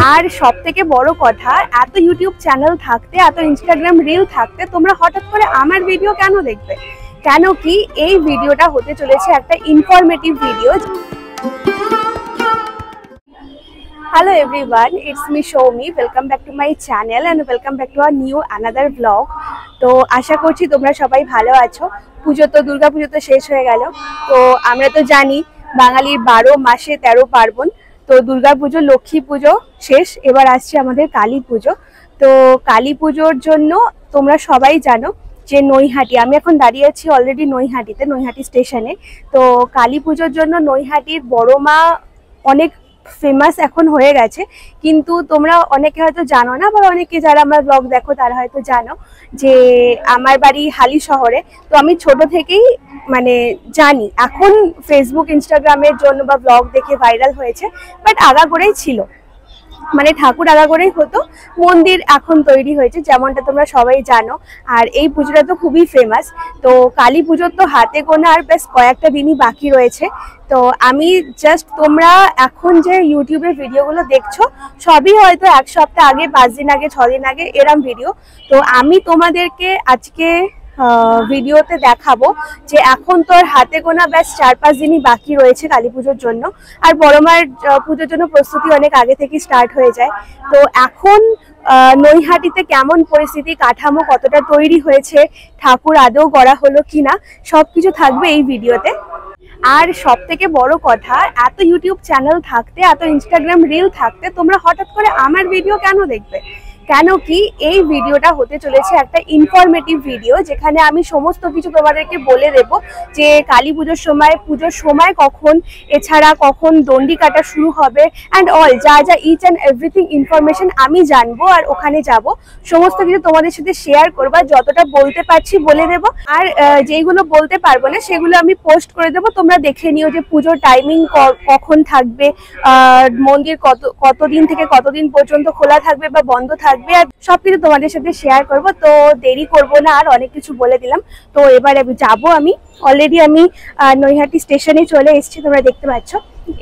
আর সবথেকে বড় কথা, এত ইউটিউব চ্যানেল থাকতে, এত ইনস্টাগ্রাম রিল থাকতে তোমরা হঠাৎ করে আমার ভিডিও কেন দেখবে? কেন কি এই ভিডিওটা হতে চলেছে একটা informative video. Hello everyone, it's me Shomi. Welcome back to my channel and welcome back to a new another vlog. তো আশা করছি তোমরা সবাই ভালো আছো। পুজো তো দুর্গা পুজো তো শেষ হয়ে গেল। তো আমরা তো জানি বাঙালির 12 মাসে 13 পার্বণ। তো দুর্গা পুজো, লক্ষ্মী পুজো শেষ, এবার আসছে আমাদের কালী পুজো। তো কালী পুজোর জন্য তোমরা সবাই জানো যে নৈহাটি, আমি এখন দাঁড়িয়ে আছি অলরেডি নৈহাটিতে, নৈহাটি স্টেশনে। তো কালী পুজোর জন্য নৈহাটির বড় মা অনেক ফেমাস এখন হয়ে গেছে, কিন্তু তোমরা অনেকে হয়তো জানো না, বা অনেকে যারা আমার ব্লগ দেখো তারা হয়তো জানো যে আমার বাড়ি হালি শহরে। তো আমি ছোট থেকেই মানে জানি, এখন ফেসবুক ইনস্টাগ্রামের জন্য বা ব্লগ দেখে ভাইরাল হয়েছে, বাট আগাগোড়াই ছিল, মানে ঠাকুর আগাগোড়াই হতো, মন্দির এখন তৈরি হয়েছে যেমনটা তোমরা সবাই জানো। আর এই পুজোটা তো খুবই ফেমাস। তো কালী পুজোর তো হাতে গোনা আর বেশ কয়েকটা দিনই বাকি রয়েছে। তো আমি জাস্ট, তোমরা এখন যে ইউটিউবে ভিডিওগুলো দেখছো সবই হয়তো এক সপ্তাহ আগে, 5 দিন আগে, 6 দিন আগে এরম ভিডিও। তো আমি তোমাদেরকে আজকে ভিডিওতে দেখাবো যে এখন তোর হাতে গোনা ব্যাস 4-5 দিনই বাকি রয়েছে কালী পুজোর জন্য। আর বড় মায়ের পুজোর জন্য প্রস্তুতি অনেক আগে থেকে স্টার্ট হয়ে যায়। তো এখন নৈহাটিতে কেমন পরিস্থিতি, কাঠামো কতটা তৈরি হয়েছে, ঠাকুর আদৌ গড়া হলো কিনা, সবকিছু থাকবে এই ভিডিওতে। আর সব থেকে বড় কথা, এত ইউটিউব চ্যানেল থাকতে, এত ইনস্টাগ্রাম রিল থাকতে তোমরা হঠাৎ করে আমার ভিডিও কেন দেখবে? কেন কি এই ভিডিওটা হতে চলেছে একটা ইনফরমেটিভ ভিডিও, যেখানে আমি সমস্ত কিছু তোমাদেরকে বলে দেব যে কালী পুজোর সময় কখন, এছাড়া কখন দণ্ডি কাটা শুরু হবে, অ্যান্ড অল যা যা ইচ অ্যান্ড এভরিথিং ইনফরমেশন আমি জানবো আর ওখানে যাব, সমস্ত কিছু তোমাদের সাথে শেয়ার করবো। যতটা বলতে পারছি বলে দেবো, আর যেগুলো বলতে পারবো না সেগুলো আমি পোস্ট করে দেবো, তোমরা দেখে নিও যে পুজোর টাইমিং কখন থাকবে, মন্দির কতদিন থেকে কতদিন পর্যন্ত খোলা থাকবে বা বন্ধ থাকবে, আর সবকিছু তোমাদের সাথে শেয়ার করব। তো দেরি করব না, আর অনেক কিছু বলে দিলাম। তো এবার আমি যাবো, আমি অলরেডি নৈহাটি স্টেশনে চলে এসেছি, তোমরা দেখতে পাচ্ছ।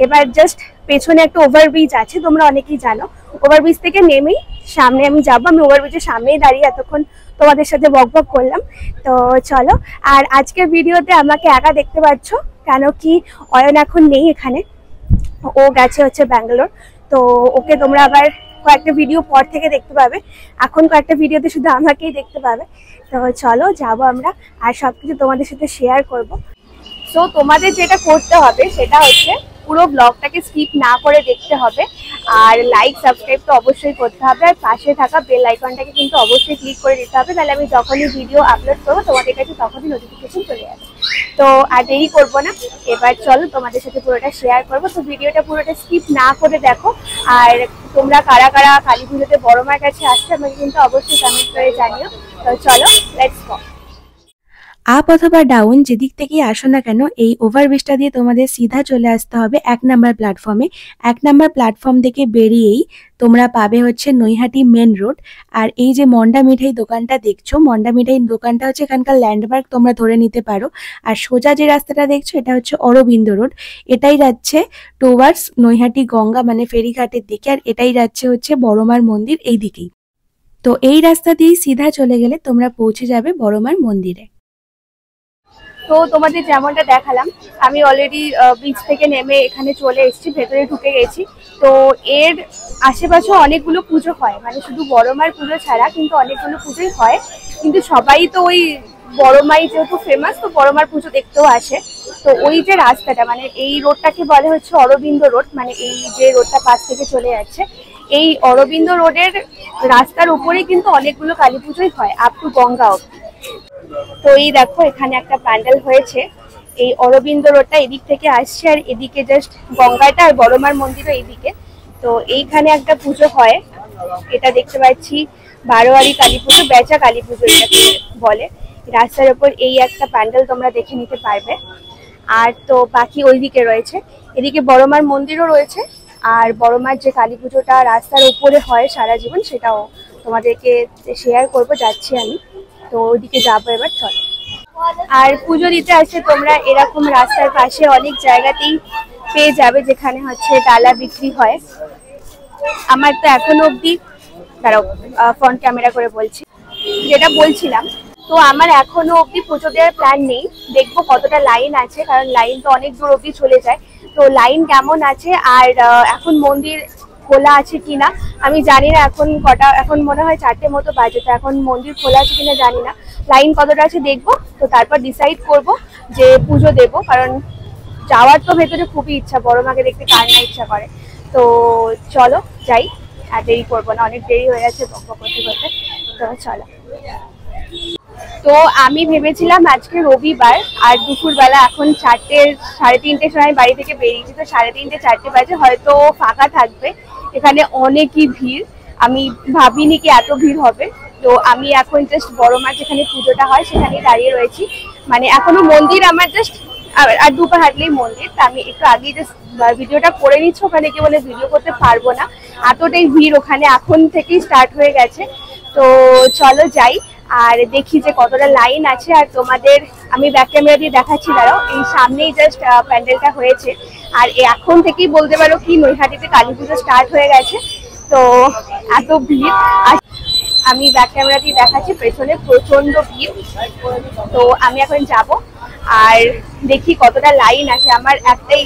এবার জাস্ট পেছনে একটা ওভারব্রিজ আছে, তোমরা অনেকেই জানো। ওভারব্রিজ থেকে নেমেই সামনে আমি যাবো। আমি ওভারব্রিজের সামনেই দাঁড়িয়ে এতক্ষণ তোমাদের সাথে বকবক করলাম। তো চলো। আর আজকের ভিডিওতে আমাকে একা দেখতে পাচ্ছ, কেন কি অয়ন এখন নেই এখানে, ও গেছে হচ্ছে ব্যাঙ্গালোর। তো ওকে তোমরা আবার কয়েকটা ভিডিও পর থেকে দেখতে পাবে, এখন কয়েকটা ভিডিওতে শুধু আমাকেই দেখতে পাবে। তো চলো যাবো আমরা, আর সবকিছু তোমাদের সাথে শেয়ার করব। সো তোমাদের যেটা করতে হবে সেটা হচ্ছে পুরো ব্লগটাকে স্কিপ না করে দেখতে হবে, আর লাইক সাবস্ক্রাইব তো অবশ্যই করতে হবে, আর পাশে থাকা বেল আইকনটাকে কিন্তু অবশ্যই ক্লিক করে দিতে হবে, তাহলে আমি যখনই ভিডিও আপলোড করবো তোমাদের কাছে তখনই নোটিফিকেশন চলে যাবে। তো আর দেরি করবো না, এবার চলো তোমাদের সাথে পুরোটা শেয়ার করবো। তো ভিডিওটা পুরোটা স্কিপ না করে দেখো। আর তোমরা কারা কারা কালী পুজোতে বড় মায়ের কাছে আসছে আমাকে কিন্তু অবশ্যই কমেন্ট করে জানিও। তো চলো, লেটস গো। আপ অথবা ডাউন যেদিক থেকেই আসো না কেন, এই ওভারব্রিজটা দিয়ে তোমাদের সিধা চলে আসতে হবে 1 নাম্বার প্ল্যাটফর্মে। 1 নাম্বার প্ল্যাটফর্ম থেকে বেরিয়েই তোমরা পাবে হচ্ছে নৈহাটি মেন রোড। আর এই যে মন্ডা মিঠাই দোকানটা দেখছো, মন্ডা মিঠাই দোকানটা হচ্ছে এখানকার ল্যান্ডমার্ক, তোমরা ধরে নিতে পারো। আর সোজা যে রাস্তাটা দেখছো এটা হচ্ছে অরবিন্দ রোড, এটাই যাচ্ছে টুয়ার্ডস নৈহাটি গঙ্গা, মানে ফেরিঘাটের দিকে। আর এটাই যাচ্ছে হচ্ছে বড়মার মন্দির এই দিকেই। তো এই রাস্তা দিয়েই সিধা চলে গেলে তোমরা পৌঁছে যাবে বড়মার মন্দিরে। তো তোমাদের যেমনটা দেখালাম, আমি অলরেডি ব্রিজ থেকে নেমে এখানে চলে এসেছি, ভেতরে ঢুকে গেছি। তো এর আশেপাশে অনেকগুলো পুজো হয়, মানে শুধু বড় মায়ের পুজো ছাড়া কিন্তু অনেকগুলো পুজোই হয়, কিন্তু সবাই তো ওই বড় মাই যেহেতু ফেমাস, তো বড় মার পুজো দেখতেও আসে। তো ওই যে রাস্তাটা, মানে এই রোডটাকে বলে হচ্ছে অরবিন্দ রোড, মানে এই যে রোডটা পাশ থেকে চলে যাচ্ছে, এই অরবিন্দ রোডের রাস্তার উপরেই কিন্তু অনেকগুলো কালী পুজোই হয়, আপ টু গঙ্গা অবধি। তো এই দেখো এখানে একটা প্যান্ডেল হয়েছে, এই অরবিন্দ রোডটা এদিক থেকে আসছে, আর এদিকে জাস্ট গঙ্গাটা আর বড়মার মন্দিরও এইদিকে। তো এইখানে একটা পুজো হয়, এটা দেখতে পাচ্ছি বারোয়ারি কালী পুজো, বেচা কালী পুজো এটাকে বলে। রাস্তার উপর এই একটা প্যান্ডেল তোমরা দেখে নিতে পারবে। আর তো বাকি ওইদিকে রয়েছে, এদিকে বড়মার মন্দিরও রয়েছে, আর বড়মার যে কালী পুজোটা রাস্তার উপরে হয় সারা জীবন, সেটাও তোমাদেরকে শেয়ার করবো, যাচ্ছি আমি। তো ওইদিকে যাবো এবার, চলো। আর পুজো দিতে আসলে তোমরা এরকম রাস্তার পাশে অনেক জায়গাতেই পেয়ে যাবে যেখানে হচ্ছে ডালা বিক্রি হয়। আমার তো এখনো অবধি, দাঁড়াও ফ্রন্ট ক্যামেরা করে বলছি, যেটা বলছিলাম, তো আমার এখনো অবধি পুজো দেওয়ার প্ল্যান নেই। দেখবো কতটা লাইন আছে, কারণ লাইন তো অনেক দূর অবধি চলে যায়। তো লাইন কেমন আছে আর এখন মন্দির খোলা আছে কিনা আমি জানি না। এখন কটা, এখন মনে হয় 4টে মতো বাজে, তো এখন মন্দির খোলা আছে কিনা জানি না। লাইন কতটা আছে দেখবো, তো তারপর ডিসাইড করব যে পুজো দেব। কারণ যাওয়ার তো ভেতরে খুবই ইচ্ছা, বড় মাকে দেখতে কার না ইচ্ছা করে। তো চলো যাই, আর দেরি করবো না, অনেক দেরি হয়ে গেছে বক বক করতে করতে। তো চলো। তো আমি ভেবেছিলাম আজকে রবিবার আর দুপুরবেলা, এখন 4টে 3:30 সময় বাড়ি থেকে বেরিয়েছি, তো 3:30 4টে বাজে, হয়তো ফাঁকা থাকবে। এখানে অনেকই ভিড়, আমি ভাবিনি কি এত ভিড় হবে। তো আমি এখন জাস্ট বড় মার যেখানে পুজোটা হয় সেখানেই দাঁড়িয়ে রয়েছি। মানে এখনো মন্দির আমার জাস্ট আর 2 পা হাঁটলেই মন্দির। তো আমি একটু আগেই জাস্ট ভিডিওটা করে নিচ্ছি, ওখানে কি বলে ভিডিও করতে পারবো না, এতটাই ভিড় ওখানে, এখন থেকেই স্টার্ট হয়ে গেছে। তো চলো যাই আর দেখি যে কতটা লাইন আছে। আর তোমাদের আমি ব্যাক ক্যামেরা দিয়ে দেখাচ্ছি, দাঁড়াও। এই সামনেই জাস্ট প্যান্ডেলটা হয়েছে, আর এখন থেকেই বলতে পারো কি নৈহাটিতে কালী পুজো স্টার্ট হয়ে গেছে। তো এত ভিড়, আর আমি ব্যাক ক্যামেরা দিয়ে দেখাচ্ছি, পেছনে প্রচন্ড ভিড়। তো আমি এখন যাব আর দেখি কতটা লাইন আছে। আমার একটাই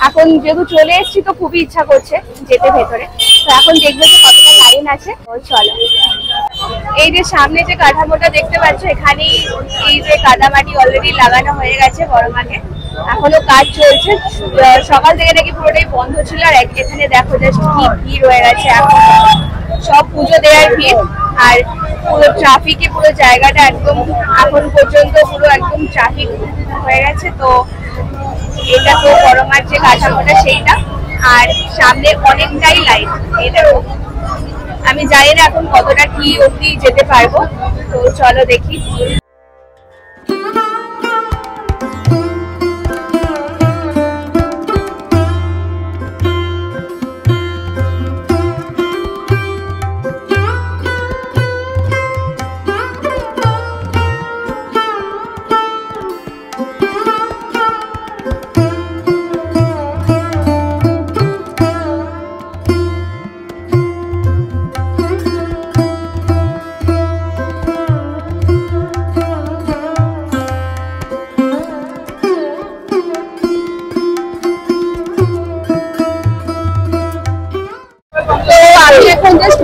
এখন যেহেতু চলে এসেছি তো খুবই ইচ্ছা করছে যেতে ভেতরে। তো এখন দেখবো যে কতটা লাইন আছে। চলো, এই যে সামনে যে কাঠামোটা দেখতে পাচ্ছ, এখানেই এই যে কাদামাটি অলরেডি লাগানো হয়ে গেছে বড় মাকে, এখনো কাজ চলছে। সকাল থেকে নাকি পুরোটাই বন্ধ ছিল। আর এখানে দেখো জাস্ট কি ভিড় হয়ে গেছে, এখন সব পুজো দেওয়ার ভিড়। আর পুরো ট্রাফিকে পুরো জায়গাটা একদম এখন পর্যন্ত পুরো একদম ট্রাফিক হয়ে গেছে। তো এটা তো বড় মার যে কাঠামোটা সেইটা, আর সামনে অনেকটাই লাইন। এই দেখো, আমি জানি না এখন কতটা কি অবধি যেতে পারবো। তো চলো দেখি।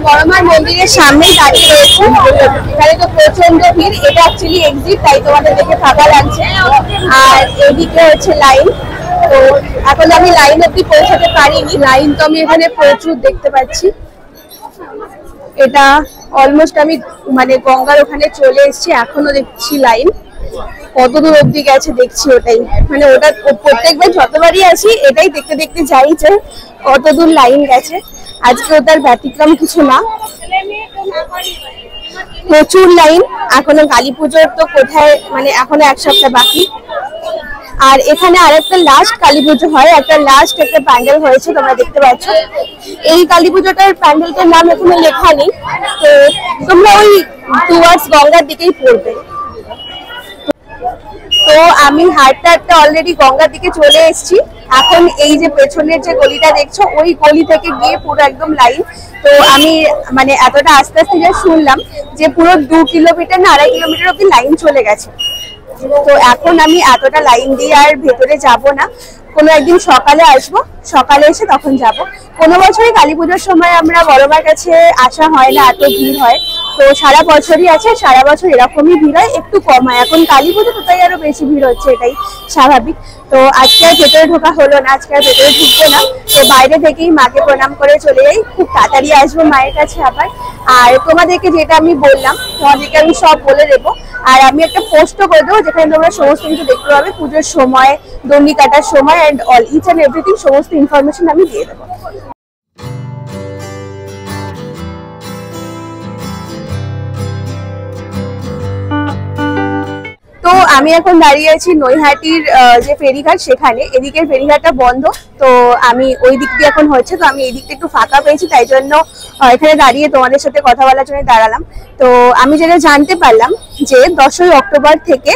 বড়মার মন্দিরের সামনে দাঁড়িয়ে রয়েছে, এখানে তো প্রচন্ড ভিড়। এটা অ্যাকচুয়ালি এক্সিট, তাই তোমাদের দেখে ফাঁকা লাগছে। আর এদিকে হচ্ছে লাইন। তো এখন আমি লাইন অব্দি পৌঁছাতে পারিনি, লাইন তো আমি এখানে প্রচুর দেখতে পাচ্ছি। এটা অলমোস্ট আমি মানে গঙ্গার ওখানে চলে এসেছি, এখনো দেখছি লাইন কত দূর অব্দি গেছে দেখছি। ওটাই মানে ওটা প্রত্যেকবার যতবারই আসি এটাই দেখতে দেখতে যাই যে কত দূর লাইন গেছে। আজকে ওটার ব্যতিক্রম কিছু না, প্রচুর লাইন। এখনো কালী পুজোর তো কোথায়, মানে এখনো 1 সপ্তাহ বাকি। আর এখানে আরেকটা লাস্ট কালী পুজো হয়, একটা লাস্ট একটা প্যান্ডেল হয়েছে, তোমরা দেখতে পাচ্ছ। এই কালী পুজোটার প্যান্ডেলটার নাম এখনো লেখা নেই, তো তোমরা ওই টুয়ার্ডস গঙ্গার দিকেই পড়বে। তো আমি হাঁটতে হাঁটতে অলরেডি গঙ্গার দিকে চলে এসেছি। এখন এই যে পেছনের যে গলিটা দেখছো, ওই গলি থেকে গিয়ে পুরো একদম লাইন। তো আমি মানে এতটা আস্তে আস্তে যা শুনলাম যে পুরো 2 কিলোমিটার না 2.5 কিলোমিটার অব্দি লাইন চলে গেছে। তো এখন আমি এতটা লাইন দিয়ে আর ভেতরে যাব না, কোনো একদিন সকালে আসবো, সকালে এসে তখন যাব। কোনো বছরই কালী পুজোর সময় আমরা বড়মার কাছে আসা হয় না, এত ভিড় হয়। তো সারা বছরই আছে, সারা বছর এরকমই ভিড় হয়, একটু কম হয়। এখন কালী পুজো তো তাই আরো বেশি ভিড় হচ্ছে, এটাই স্বাভাবিক। তো আজকে আর ভেতরে ঢোকা হলো না, আজকে আর ভেতরে ঢুকবো না। তো বাইরে থেকেই মাকে প্রণাম করে চলে যাই, খুব তাড়াতাড়ি আসবো মায়ের কাছে আবার। আর তোমাদেরকে যেটা আমি বললাম, তোমাদেরকে আমি সব বলে দেবো। আর আমি একটা পোস্টও করে দেবো, যেখানে তোমরা সমস্ত কিছু দেখতে পাবে, পুজোর সময়, দণ্ডি কাটার সময়, and all each and everything, সমস্ত ইনফরমেশন আমি দিয়ে দেবো। তো আমি এখন দাঁড়িয়ে আছি নৈহাটির যে ফেরিঘাট সেখানে। এদিকের ফেরিঘাটটা বন্ধ, তো আমি ওই দিক দিয়ে এখন হচ্ছে, তো আমি এই দিকটা একটু ফাঁকা পেয়েছি, তাই জন্য এখানে দাঁড়িয়ে তোমাদের সাথে কথা বলার জন্য দাঁড়ালাম। তো আমি যেটা জানতে পারলাম যে 10ই অক্টোবর থেকে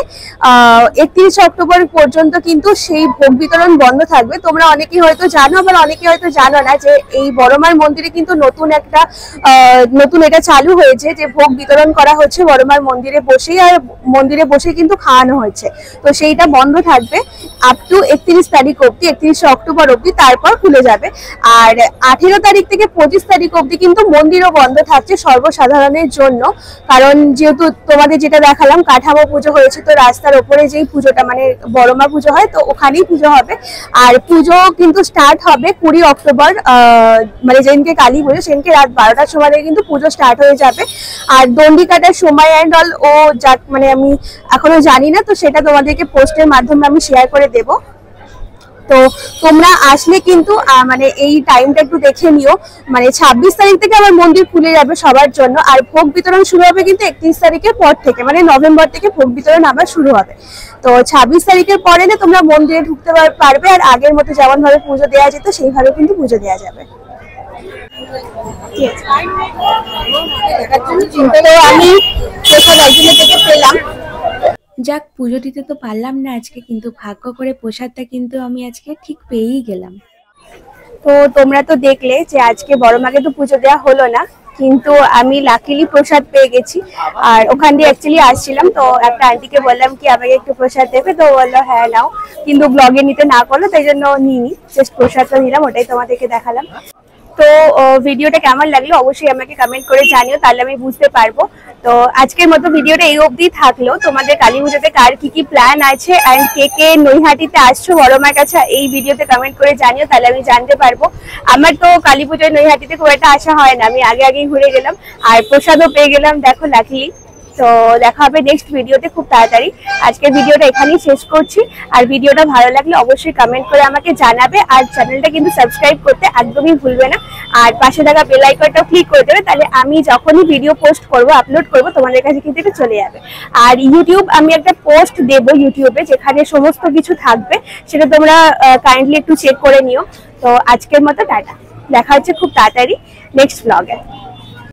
31 অক্টোবর পর্যন্ত কিন্তু সেই ভোগ বিতরণ বন্ধ থাকবে। তোমরা অনেকেই হয়তো জানো, আবার অনেকেই হয়তো জানো না যে এই বড়মার মন্দিরে কিন্তু নতুন এটা চালু হয়েছে যে ভোগ বিতরণ করা হচ্ছে বড়মার মন্দিরে বসেই, আর মন্দিরে বসে কিন্তু খাওয়ানো হচ্ছে। তো সেইটা বন্ধ থাকবে আপ টু 31 তারিখ অব্দি, 31 অক্টোবর অব্দি, তারপর খুলে যাবে। আর 18 তারিখ থেকে 25 তারিখ অব্দি কিন্তু মন্দিরও বন্ধ থাকছে সর্বসাধারণের জন্য। কারণ যেহেতু তোমাদের যেটা দেখালাম কাঠামো পুজো হয়েছে, তো রাস্তার ওপরে যেই পুজোটা মানে বড়মা পুজো হয়, তো ওখানেই পুজো হবে। আর পুজো কিন্তু স্টার্ট হবে 20 অক্টোবর, মানে যেদিনকে কালী পুজো সেদিনকে রাত 12টার সময় কিন্তু পুজো স্টার্ট হয়ে যাবে। আর দণ্ডি কাটার সময় অ্যান্ড অল ও যা মানে আমি এখনো জানি না, তো সেটা তোমাদেরকে পোস্টের মাধ্যমে আমি শেয়ার করে দেব। তো তোমরা আসলে কিন্তু মানে এই টাইমটা একটু দেখে নিও। মানে 26 তারিখ থেকে আবার মন্দির খুলে যাবে সবার জন্য, আর ভোগ বিতরণ শুরু হবে কিন্তু 31 তারিখের পর থেকে, মানে নভেম্বর থেকে ভোগ বিতরণ আবার শুরু হবে। তো 26 তারিখের পরে না তোমরা মন্দিরে ঢুকতে পারবে, আর আগের মতো যেমন ভাবে পুজো দেওয়া যেত সেইভাবে কিন্তু পুজো দেওয়া যাবে। তো আমি প্রসাদ একজনের থেকে পেলাম। যাক, পুজো দিতে তো পারলাম না আজকে, কিন্তু ভাগ্য করে প্রসাদটা কিন্তু আমি আজকে ঠিক পেয়েই গেলাম। তো তোমরা তো দেখলে যে আজকে বড়মাকে তো পুজো দেওয়া হলো না, কিন্তু আমি লাকিলি প্রসাদ পেয়ে গেছি। আর ওখান দিয়ে অ্যাকচুয়ালি আসছিলাম, তো একটা আন্টিকে বললাম কি আমাকে একটু প্রসাদ দেবে, তো বললো হ্যাঁ নাও, কিন্তু ব্লগে নিতে না করলো, তাই জন্য নিইনি, জাস্ট প্রসাদটা নিলাম, ওটাই তোমাদেরকে দেখালাম। তো ভিডিওটা কেমন লাগলো অবশ্যই আমাকে কমেন্ট করে জানিও, তাহলে আমি বুঝতে পারবো। তো আজকের মতো ভিডিওটা এই অবধি থাকলো। তোমাদের কালী পুজোতে কার কি প্ল্যান আছে অ্যান্ড কে কে নৈহাটিতে আসছো বড়মার কাছে, এই ভিডিওতে কমেন্ট করে জানিও, তাহলে আমি জানতে পারবো। আমার তো কালী পুজোয় নৈহাটিতে খুব একটা আসা হয় না, আমি আগেই ঘুরে গেলাম, আর প্রসাদও পেয়ে গেলাম, দেখো লাকিলি। তো দেখা হবে নেক্সট ভিডিওতে খুব তাড়াতাড়ি। আজকের ভিডিওটা এখানেই শেষ করছি। আর ভিডিওটা ভালো লাগলে অবশ্যই কমেন্ট করে আমাকে জানাবে, আর চ্যানেলটা কিন্তু সাবস্ক্রাইব করতে একদমই ভুলবে না, আর পাশে থাকা বেল আইকনটাও ক্লিক করে দেবে, তাহলে আমি যখনই ভিডিও পোস্ট করব আপলোড করব তোমাদের কাছে কিন্তু এটা চলে যাবে। আর ইউটিউব আমি একটা পোস্ট দেবো ইউটিউবে, যেখানে সমস্ত কিছু থাকবে, সেটা তোমরা কাইন্ডলি একটু চেক করে নিও। তো আজকের মতো টাটা, দেখা হচ্ছে খুব তাড়াতাড়ি নেক্সট ব্লগে।